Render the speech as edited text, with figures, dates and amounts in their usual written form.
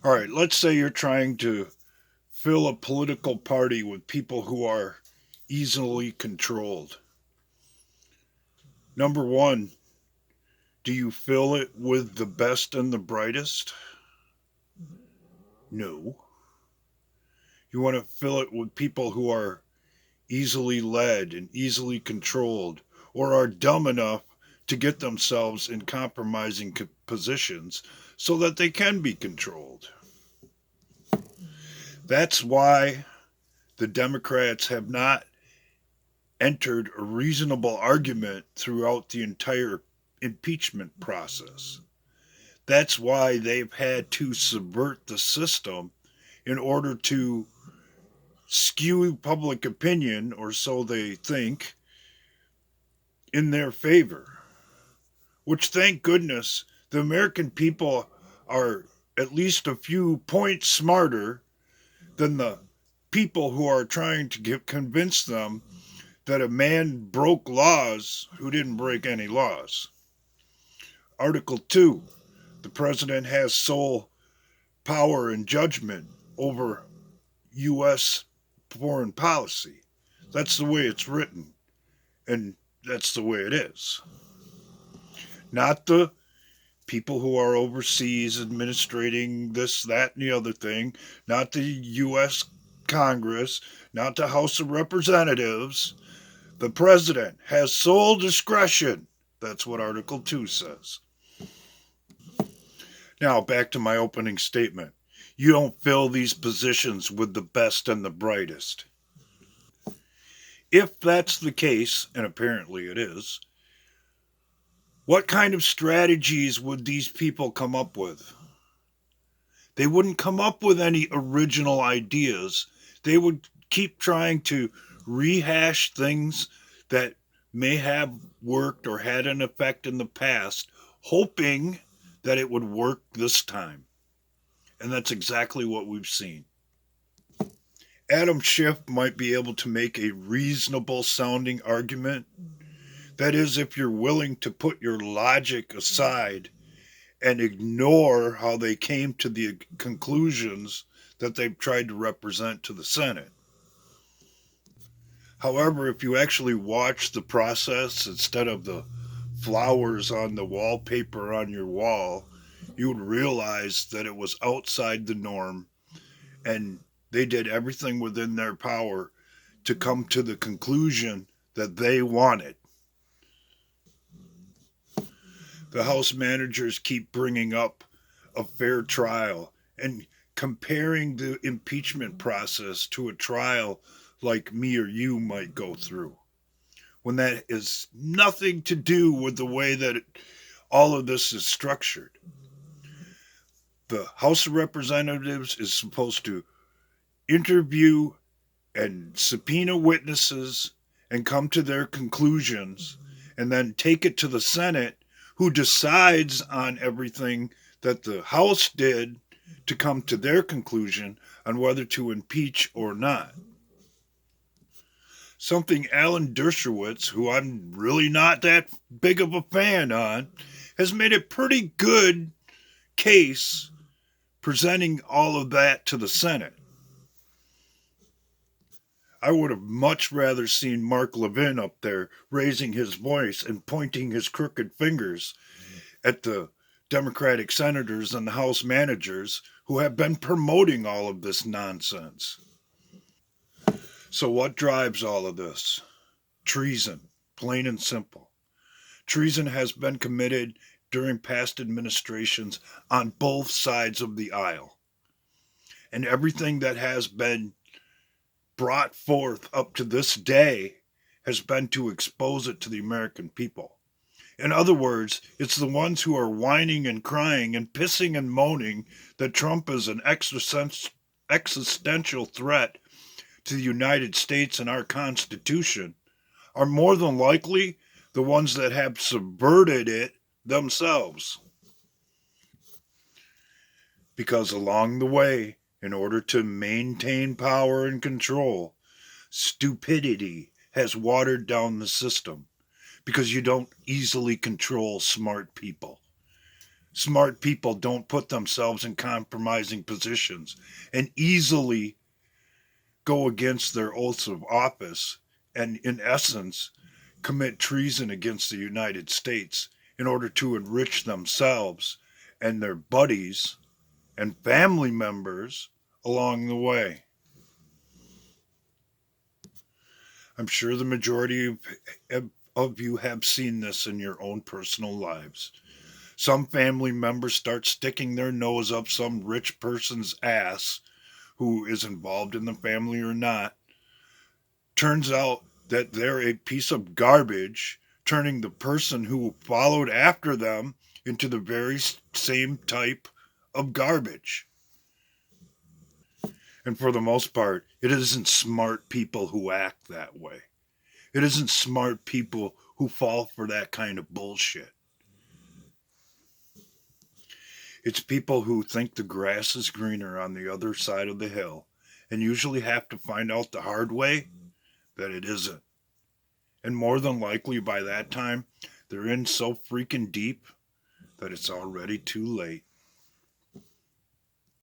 All right, let's say you're trying to fill a political party with people who are easily controlled. Number one, do you fill it with the best and the brightest? No. You want to fill it with people who are easily led and easily controlled, or are dumb enough to get themselves in compromising positions so that they can be controlled. That's why the Democrats have not entered a reasonable argument throughout the entire impeachment process. That's why they've had to subvert the system in order to skew public opinion, or so they think, in their favor. Which, thank goodness, the American people are at least a few points smarter than the people who are trying to convince them that a man broke laws who didn't break any laws. Article 2, the president has sole power and judgment over U.S. foreign policy. That's the way it's written, and that's the way it is. Not the people who are overseas administrating this, that, and the other thing, not the U.S. Congress, not the House of Representatives. The president has sole discretion. That's what Article 2 says. Now, back to my opening statement. You don't fill these positions with the best and the brightest. If that's the case, and apparently it is, what kind of strategies would these people come up with? They wouldn't come up with any original ideas. They would keep trying to rehash things that may have worked or had an effect in the past, hoping that it would work this time. And that's exactly what we've seen. Adam Schiff might be able to make a reasonable sounding argument. That is, if you're willing to put your logic aside and ignore how they came to the conclusions that they've tried to represent to the Senate. However, if you actually watch the process instead of the flowers on the wallpaper on your wall, you would realize that it was outside the norm and they did everything within their power to come to the conclusion that they wanted. The House managers keep bringing up a fair trial and comparing the impeachment process to a trial like me or you might go through, when that is nothing to do with the way that all of this is structured. The House of Representatives is supposed to interview and subpoena witnesses and come to their conclusions and then take it to the Senate, who decides on everything that the House did to come to their conclusion on whether to impeach or not. Something Alan Dershowitz, who I'm really not that big of a fan on, has made a pretty good case presenting all of that to the Senate. I would have much rather seen Mark Levin up there raising his voice and pointing his crooked fingers at the Democratic senators and the House managers who have been promoting all of this nonsense. So, what drives all of this? Treason, plain and simple. Treason has been committed during past administrations on both sides of the aisle. And everything that has been brought forth up to this day has been to expose it to the American people. In other words, it's the ones who are whining and crying and pissing and moaning that Trump is an existential threat to the United States and our Constitution are more than likely the ones that have subverted it themselves. Because along the way, in order to maintain power and control, stupidity has watered down the system because you don't easily control smart people. Smart people don't put themselves in compromising positions and easily go against their oaths of office and, in essence, commit treason against the United States in order to enrich themselves and their buddies and family members along the way. I'm sure the majority of you have seen this in your own personal lives. Some family members start sticking their nose up some rich person's ass, who is involved in the family or not. Turns out that they're a piece of garbage, turning the person who followed after them into the very same type of garbage. And for the most part, it isn't smart people who act that way. It isn't smart people who fall for that kind of bullshit. It's people who think the grass is greener on the other side of the hill and usually have to find out the hard way that it isn't. And more than likely by that time, they're in so freaking deep that it's already too late.